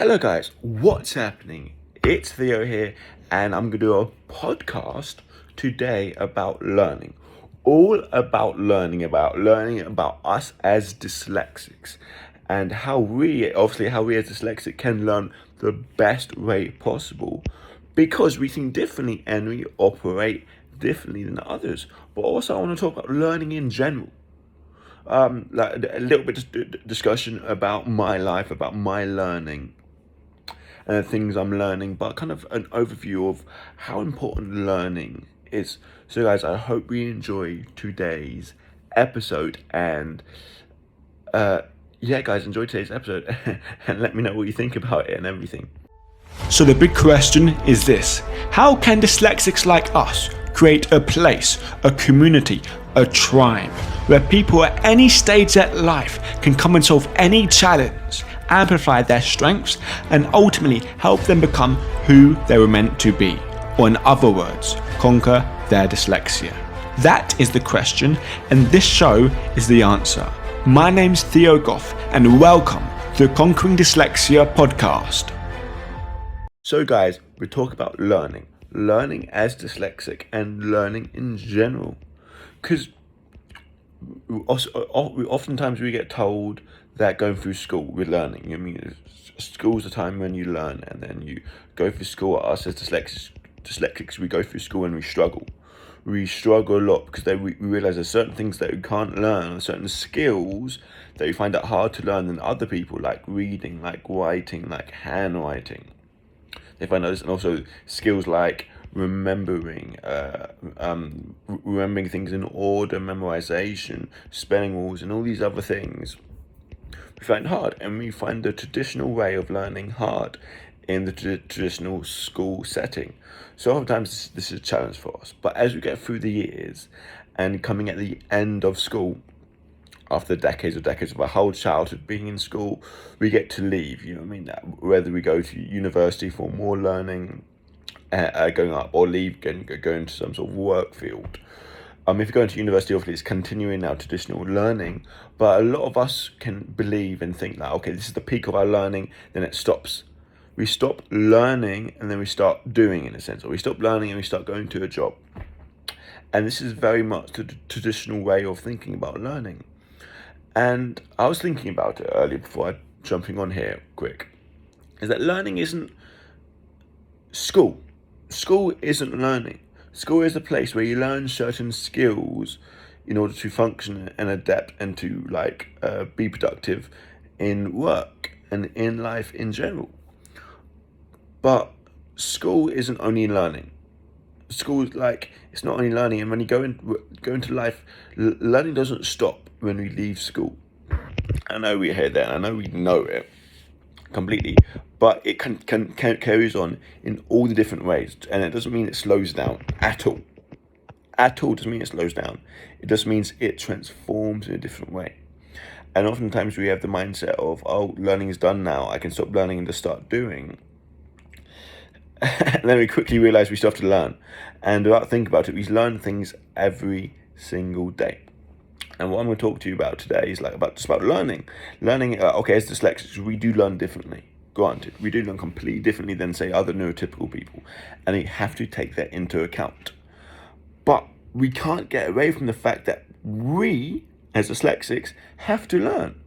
Hello guys, what's happening? It's Theo here, and I'm going to do a podcast today about learning. All about learning about us as dyslexics and how we as dyslexics can learn the best way possible, because we think differently and we operate differently than others. But also I want to talk about learning in general. Like a little bit of discussion about my life, about my learning and the things I'm learning, but kind of an overview of how important learning is. So, guys, I hope you enjoy today's episode, and yeah, guys, enjoy today's episode, and let me know what you think about it and everything. So the big question is this: how can dyslexics like us create a place, a community, a tribe where people at any stage of life can come and solve any challenge, amplify their strengths, and ultimately help them become who they were meant to be, or in other words, conquer their dyslexia? That is the question, and this show is the answer. My name's Theo Goff, and welcome to the Conquering Dyslexia podcast. So, guys, we talk about learning as dyslexic, and learning in general, because oftentimes we get told that going through school we're learning. I mean, school's the time when you learn, and then you go through school. Us as dyslexics, we go through school and we struggle. We struggle a lot because we realize there's certain things that we can't learn, certain skills that we find it hard to learn than other people, like reading, like writing, like handwriting. They find those, and also skills like remembering things in order, memorization, spelling rules, and all these other things we find hard, and we find the traditional way of learning hard in the traditional school setting. So oftentimes this is a challenge for us. But as we get through the years and coming at the end of school, after decades of our whole childhood being in school, we get to leave, whether we go to university for more learning, going up, or leave, go into some sort of work field. If you go into university, obviously it's continuing our traditional learning, but a lot of us can believe and think that, okay, this is the peak of our learning, then it stops. We stop learning and then we start doing, in a sense, or we stop learning and we start going to a job. And this is very much the traditional way of thinking about learning. And I was thinking about it earlier before jumping on here quick, is that learning isn't school. School isn't learning. School is a place where you learn certain skills in order to function and adapt and to be productive in work and in life in general. But school isn't only learning. School is it's not only learning, and when you go into life, learning doesn't stop when we leave school. I know we hear that, and I know we know it completely, but it can carries on in all the different ways, and it doesn't mean it slows down at all. At all doesn't mean it slows down. It just means it transforms in a different way. And oftentimes we have the mindset of, oh, learning is done now, I can stop learning and just start doing. And then we quickly realize we still have to learn, and without thinking about it, we learn things every single day. And what I'm going to talk to you about today is about learning. Okay, as dyslexics, we do learn differently. Granted, we do learn completely differently than, say, other neurotypical people, and you have to take that into account. But we can't get away from the fact that we, as dyslexics, have to learn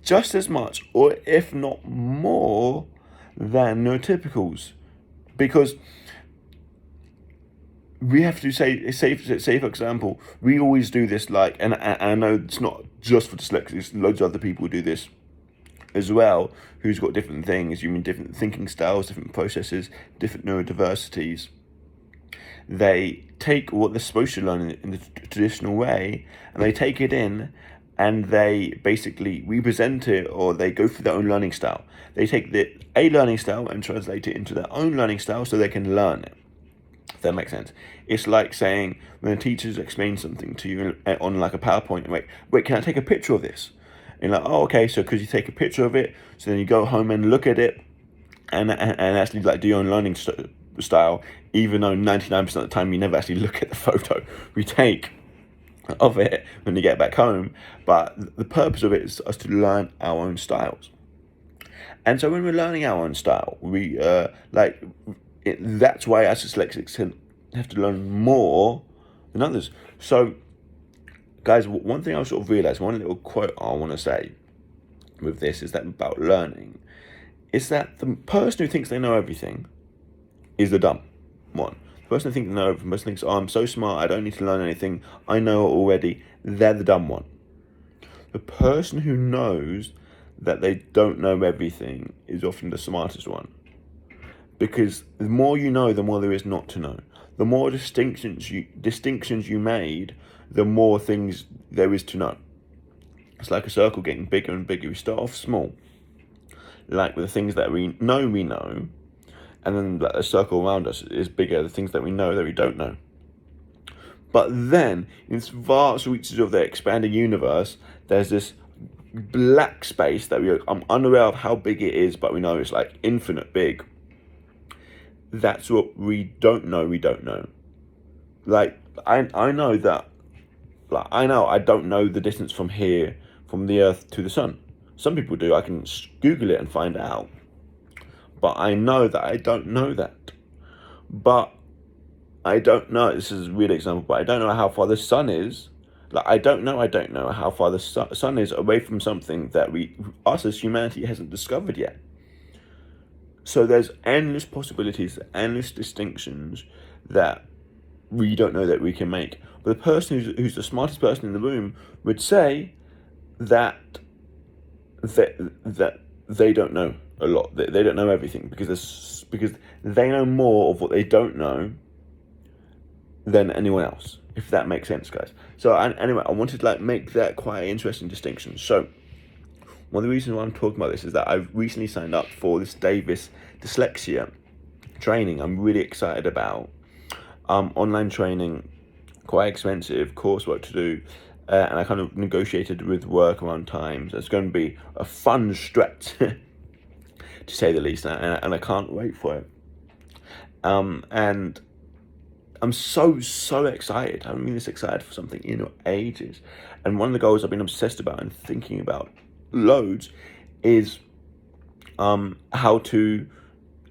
just as much, or if not more, than neurotypicals, because we have to say for example, we always do this, and I know it's not just for dyslexics, loads of other people do this as well, who's got different things, different thinking styles, different processes, different neurodiversities. They take what they're supposed to learn in the traditional way, and they take it in, and they basically represent it, or they go through their own learning style. They take a learning style and translate it into their own learning style so they can learn it. If that makes sense. It's like saying, when a teacher's explains something to you on a PowerPoint, wait, can I take a picture of this? And you're like, oh, okay, so because you take a picture of it, so then you go home and look at it, and actually do your own learning style, even though 99% of the time you never actually look at the photo we take of it when you get back home. But the purpose of it is us to learn our own styles. And so when we're learning our own style, we that's why us dyslexics have to learn more than others. So, guys, one thing I sort of realised, one little quote I want to say with this is that about learning, is that the person who thinks they know everything is the dumb one. The person who thinks they know everything, the person who thinks, oh, I'm so smart, I don't need to learn anything, I know it already, they're the dumb one. The person who knows that they don't know everything is often the smartest one. Because the more you know, the more there is not to know. The more distinctions you made, the more things there is to know. It's like a circle getting bigger and bigger. We start off small, like with the things that we know, and then the circle around us is bigger, the things that we know that we don't know. But then, in this vast reaches of the expanding universe, there's this black space that I'm unaware of how big it is, but we know it's like infinite big. That's what we don't know. Like, I know that, like, I don't know the distance from here, from the Earth to the Sun. Some people do. I can Google it and find out. But I know that I don't know that. But I don't know, this is a real example, but I don't know how far the sun is. Like, I don't know how far the sun is away from something that us as humanity hasn't discovered yet. So there's endless possibilities, endless distinctions that we don't know that we can make. But the person who's the smartest person in the room would say that they don't know a lot. They don't know everything because they know more of what they don't know than anyone else, if that makes sense, guys. So anyway, I wanted to make that quite an interesting distinction. So one of the reasons why I'm talking about this is that I've recently signed up for this Davis dyslexia training. I'm really excited about online training, quite expensive coursework to do, and I kind of negotiated with work around times. It's going to be a fun stretch, to say the least, and I can't wait for it. And I'm so excited. I haven't been this excited for something in ages. And one of the goals I've been obsessed about and thinking about loads is how to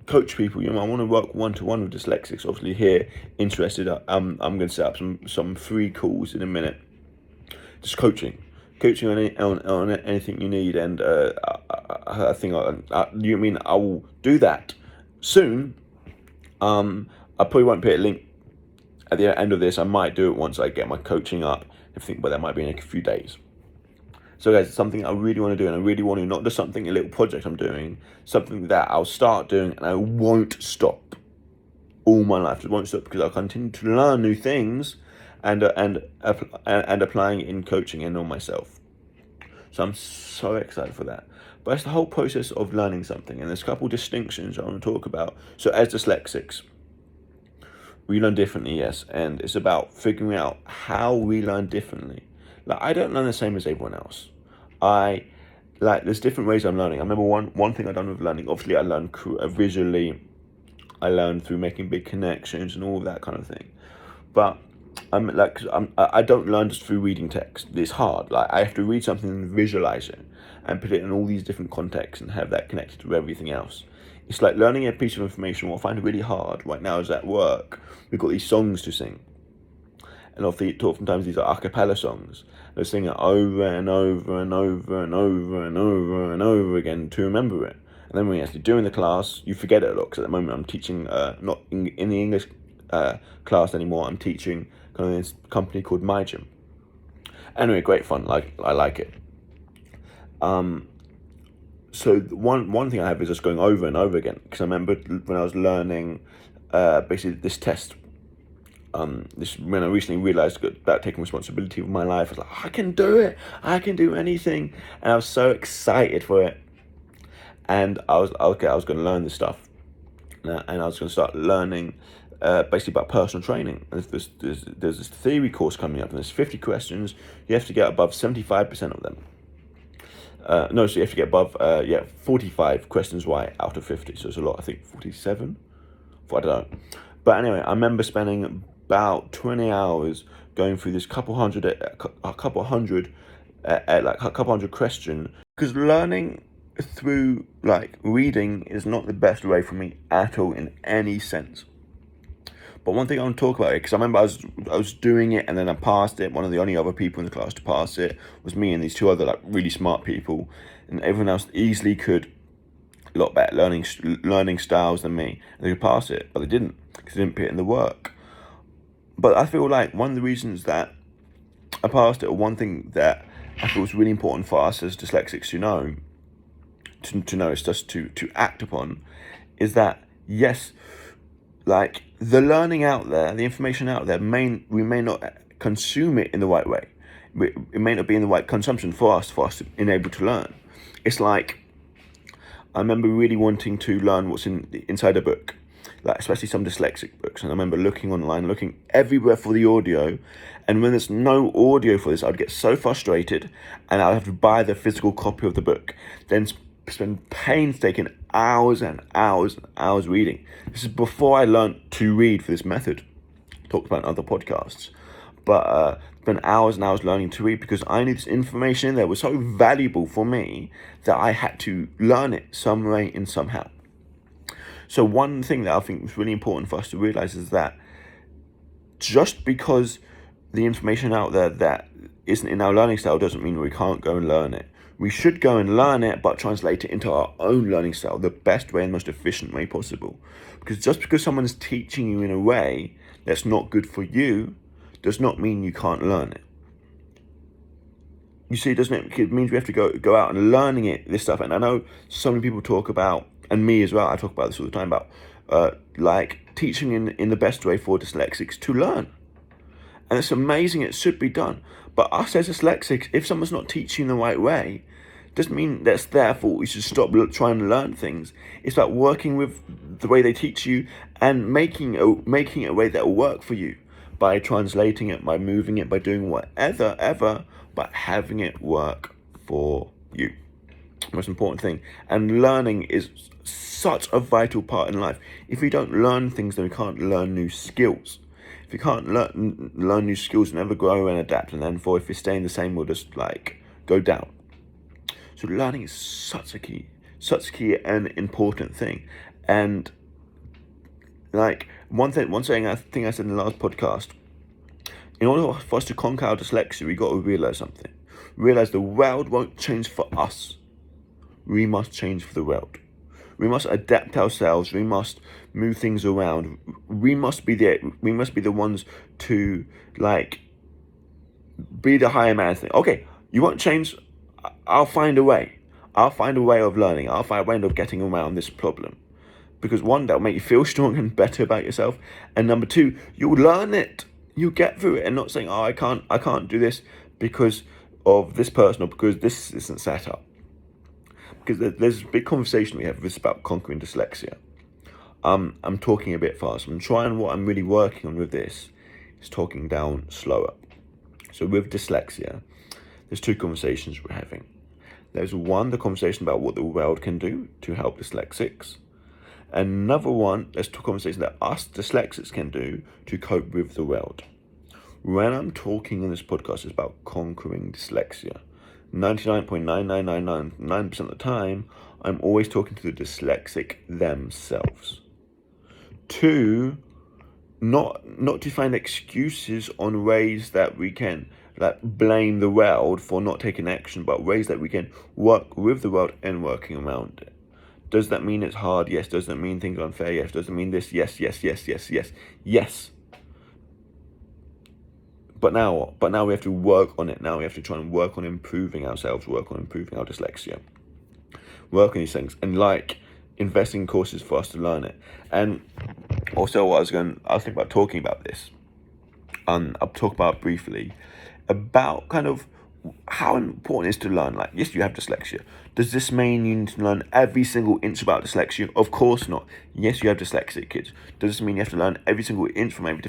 coach people. I want to work one-to-one with dyslexics. Obviously, here, interested, I'm going to set up some free calls in a minute. Just coaching on anything you need. And I think I will do that soon. I probably won't put a link at the end of this. I might do it once I get my coaching up, but that might be in a few days. So guys, it's something I really want to do, and I really want to, not just something, a little project I'm doing, something that I'll start doing and I won't stop all my life. I won't stop because I'll continue to learn new things and applying it in coaching and on myself. So I'm so excited for that. But it's the whole process of learning something, and there's a couple of distinctions I want to talk about. So as dyslexics, we learn differently, yes, and it's about figuring out how we learn differently. Like, I don't learn the same as everyone else. There's different ways I'm learning. I remember one thing I've done with learning, obviously I learned visually, I learned through making big connections and all of that kind of thing. But I don't learn just through reading text. It's hard. Like, I have to read something and visualize it and put it in all these different contexts and have that connected to everything else. It's like learning a piece of information. What I find really hard right now is at work, we've got these songs to sing. And oftentimes these are a cappella songs. They sing it over and over and over and over and over and over again to remember it. And then when you actually do in the class, you forget it a lot. Because at the moment I'm teaching, not in the English class anymore, I'm teaching kind of this company called My Gym. Anyway, great fun. I like it. So one thing I have is just going over and over again, because I remember when I was learning basically this test, when I recently realized about taking responsibility for my life, I was like, I can do it, I can do anything, and I was so excited for it. And I was going to learn this stuff, and I was going to start learning basically about personal training. And there's this theory course coming up, and there's 50 questions. You have to get above 75% of them. So you have to get above 45 questions right out of 50. So it's a lot. I think 47. I don't know. But anyway, I remember spending about 20 hours going through this couple hundred question, because learning through like reading is not the best way for me at all in any sense. But one thing I want to talk about it, because I remember I was doing it and then I passed it. One of the only other people in the class to pass it was me and these two other like really smart people, and everyone else easily could a lot better learning styles than me, and they could pass it, but they didn't because they didn't put in the work. But I feel like one of the reasons that I passed it, or one thing that I feel was really important for us as dyslexics to know, to notice, just to act upon, is that yes, like the learning out there, the information out there, we may not consume it in the right way. It may not be in the right consumption for us to enable to learn. It's like I remember really wanting to learn what's inside a book, like especially some dyslexic books. And I remember looking online, looking everywhere for the audio. And when there's no audio for this, I'd get so frustrated, and I'd have to buy the physical copy of the book, then spend painstaking hours and hours and hours reading. This is before I learned to read for this method. Talked about in other podcasts, but spent hours and hours learning to read because I knew this information in there was so valuable for me that I had to learn it some way and somehow. So one thing that I think is really important for us to realize is that just because the information out there that isn't in our learning style doesn't mean we can't go and learn it. We should go and learn it, but translate it into our own learning style, the best way and most efficient way possible. Because just because someone's teaching you in a way that's not good for you does not mean you can't learn it. You see, doesn't it? It means we have to go out and learning this stuff. And I know so many people talk about, and me as well, I talk about this all the time, about like teaching in the best way for dyslexics to learn. And it's amazing, it should be done. But us as dyslexics, if someone's not teaching the right way, doesn't mean that's their fault. We should stop trying to learn things. It's about working with the way they teach you and making it a way that will work for you by translating it, by moving it, by doing whatever, but having it work for you. Most important thing. And learning is such a vital part in life. If we don't learn things, then we can't learn new skills. If you can't learn new skills, never grow and adapt, and then if we stay in the same, we'll just like go down. So learning is such a key and important thing. And like one thing I think I said in the last podcast, in order for us to conquer our dyslexia, we got to realize something. Realize the world won't change for us. We must change for the world. We must adapt ourselves. We must move things around. We must be the ones to like be the higher man thing. Okay, you won't change. I'll find a way. I'll find a way of learning. I'll find a way of getting around this problem. Because one, that'll make you feel stronger and better about yourself. And number two, you'll learn it. You'll get through it and not saying, oh, I can't do this because of this person or because this isn't set up. Because there's a big conversation we have about conquering dyslexia. I'm talking a bit fast. What I'm really working on with this is talking down slower. So with dyslexia, there's two conversations we're having. There's one, the conversation about what the world can do to help dyslexics. Another one, there's two conversations that us dyslexics can do to cope with the world. When I'm talking on this podcast, it's about conquering dyslexia. 99.99999% of the time, I'm always talking to the dyslexic themselves. Two, not to find excuses on ways that we can like blame the world for not taking action, but ways that we can work with the world and working around it. Does that mean it's hard? Yes. Does that mean things are unfair? Yes. Does it mean this? Yes. Yes. But now what? But now we have to work on it. Now we have to try and work on improving ourselves, work on improving our dyslexia, work on these things, and like investing in courses for us to learn it. And also, I was thinking about talking about this. I'll talk about briefly about kind of how important it is to learn. Like, yes, you have dyslexia. Does this mean you need to learn every single inch about dyslexia? Of course not. Yes, you have dyslexic kids. Does this mean you have to learn every single inch from every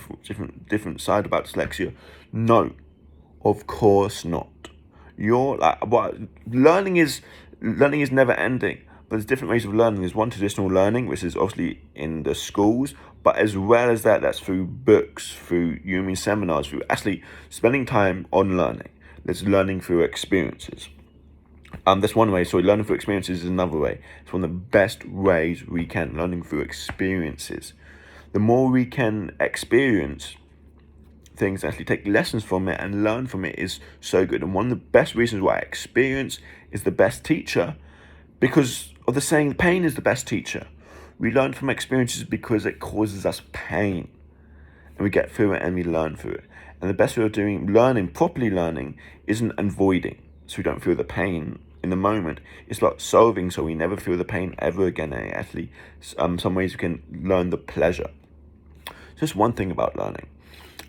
different side about dyslexia? No, of course not. Learning is never ending. But there's different ways of learning. There's one traditional learning, which is obviously in the schools, but as well as that, that's through books, through seminars, through actually spending time on learning. There's learning through experiences. That's one way. So learning through experiences is another way. It's one of the best ways we can, learning through experiences. The more we can experience things, actually take lessons from it and learn from it, is so good. And one of the best reasons why experience is the best teacher, because of the saying, pain is the best teacher. We learn from experiences because it causes us pain, and we get through it and we learn through it. And the best way of properly learning, isn't avoiding, so we don't feel the pain in the moment. It's about solving so we never feel the pain ever again. And actually, some ways we can learn the pleasure. Just one thing about learning.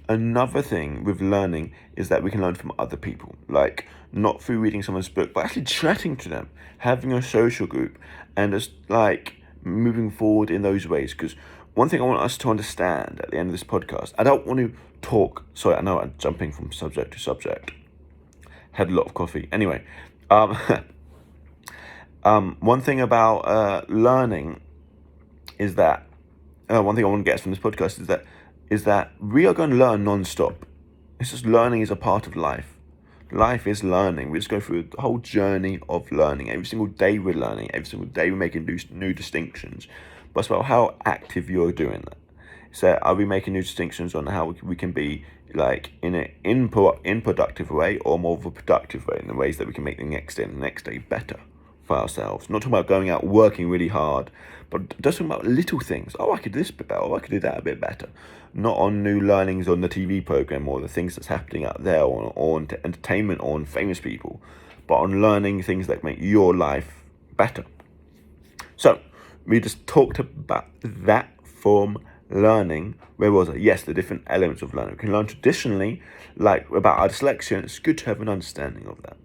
Another thing with learning is that we can learn from other people, like not through reading someone's book, but actually chatting to them, having a social group, and just like moving forward in those ways. Because one thing I want us to understand at the end of this podcast, I don't want to talk. Sorry, I know I'm jumping from subject to subject. Had a lot of coffee. Anyway, one thing about learning is that one thing I want to get from this podcast is that we are going to learn non-stop. It's just learning is a part of life. Life is learning. We just go through the whole journey of learning. Every single day we're learning. Every single day we're making new distinctions. But it's about how active you're doing that. So are we making new distinctions on how we can be like in an unproductive way, or more of a productive way, in the ways that we can make the next day better for ourselves? Not talking about going out working really hard, but just talking about little things. Oh, I could do this a bit better. Oh, I could do that a bit better. Not on new learnings on the TV program or the things that's happening out there, or on entertainment, or on famous people, but on learning things that make your life better. So we just talked about that from learning. Where was I? Yes, the different elements of learning. We can learn traditionally, like about our dyslexia, and it's good to have an understanding of that.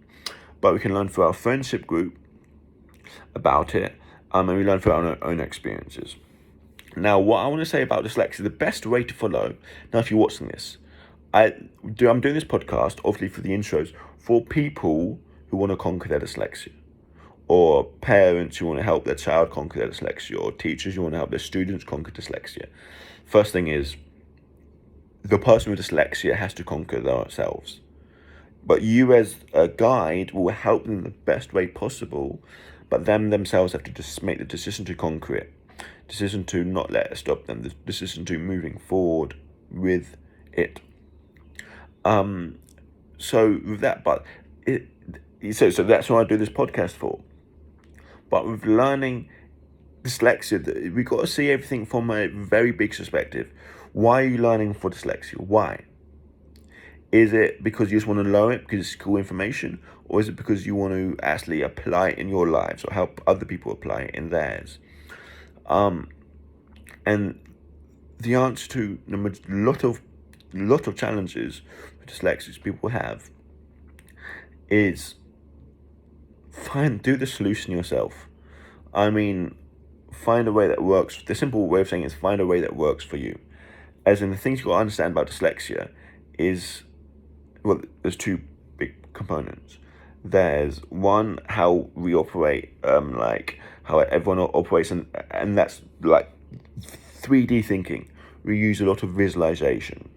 But we can learn through our friendship group about it, and we learn through our own experiences. Now, what I want to say about dyslexia, the best way to follow, now if you're watching this, I'm doing this podcast, obviously for the intros, for people who want to conquer their dyslexia, or parents who want to help their child conquer their dyslexia, or teachers who want to help their students conquer dyslexia. First thing is, the person with dyslexia has to conquer themselves. But you as a guide will help them the best way possible, but them themselves have to just make the decision to conquer it. Decision to not let it stop them. The decision to moving forward with it. So with that, so that's what I do this podcast for. But with learning dyslexia, we got to see everything from a very big perspective. Why are you learning for dyslexia? Why? Is it because you just want to learn it because it's cool information, or is it because you want to actually apply it in your lives or help other people apply it in theirs? And the answer to a lot of challenges with dyslexics people have is do the solution yourself. I mean, find a way that works. The simple way of saying it is find a way that works for you. As in, the things you got to understand about dyslexia is, well, there's two big components. There's one, how we operate, like how everyone operates, and that's like 3D thinking. We use a lot of visualization.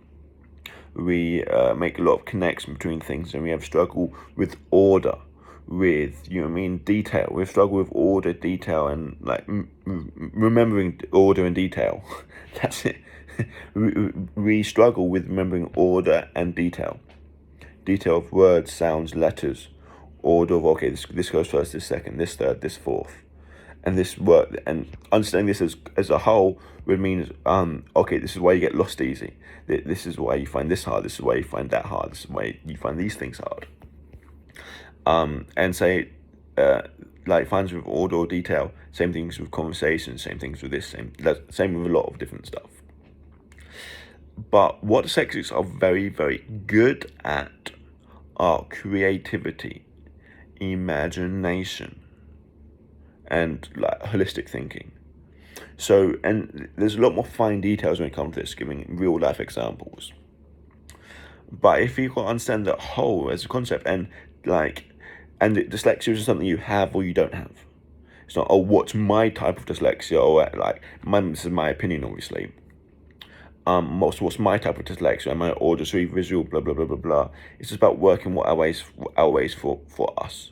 We make a lot of connection between things, and we have struggle with order, with detail. We struggle with order, detail, and like remembering order and detail. That's it. We struggle with remembering order and detail. Detail of words, sounds, letters. Order of, okay, this goes first, this second, this third, this fourth. And this work, and understanding this as a whole would mean, okay, this is why you get lost easy. This is why you find this hard. This is why you find that hard. This is why you find these things hard. And say, like finds with order or detail. Same things with conversation. Same things with this. Same with a lot of different stuff. But what dyslexics are very, very good at are creativity, imagination, and like holistic thinking. So, and there's a lot more fine details when it comes to this, giving real life examples. But if you can understand the whole as a concept, and dyslexia is something you have or you don't have. It's not, oh, what's my type of dyslexia, or like this is my opinion, obviously. What's my type of dyslexia? Am I auditory, visual, blah blah blah blah blah? It's just about working what our ways for us.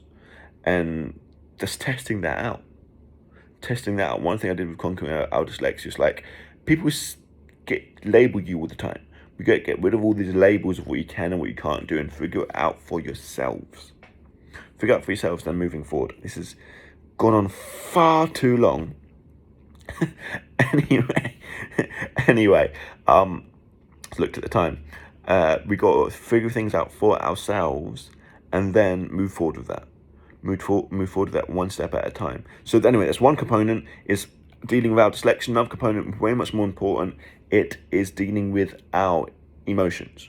and just testing that out. One thing I did with conquering our dyslexia is like people label you all the time. You get rid of all these labels of what you can and what you can't do and figure it out for yourselves. Figure out for yourselves. Then moving forward, this has gone on far too long. anyway, looked at the time. We got to figure things out for ourselves and then move forward with that. Move forward with that one step at a time. So anyway, that's one component, is dealing with our dyslexia. Another component, way much more important, it is dealing with our emotions.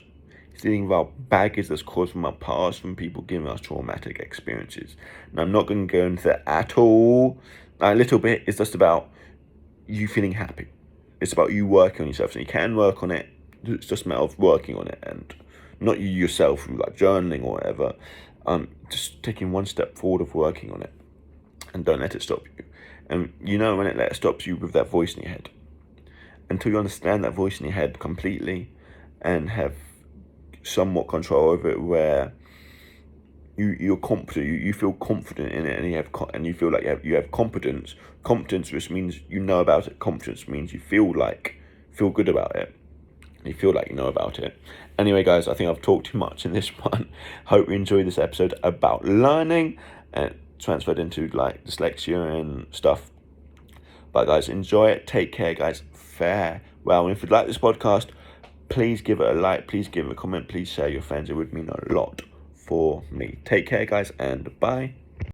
It's dealing with our baggage that's caused from our past, from people giving us traumatic experiences. And I'm not going to go into that at all. A little bit. It's just about you feeling happy. It's about you working on yourself. So you can work on it. It's just a matter of working on it, and not you yourself through like journaling or whatever. Just taking one step forward of working on it, and don't let it stop you. And when it stops you with that voice in your head, until you understand that voice in your head completely, and have somewhat control over it, where you're confident, you feel confident in it, and you feel like you have competence. Competence, which means you know about it. Confidence means you feel good about it. You feel like you know about it. Anyway, guys, I think I've talked too much in this one. Hope you enjoyed this episode about learning and transferred into like dyslexia and stuff. But guys, enjoy it. Take care, guys. Farewell. And if you'd like this podcast, please give it a like. Please give it a comment. Please share your friends. It would mean a lot for me. Take care, guys, and bye.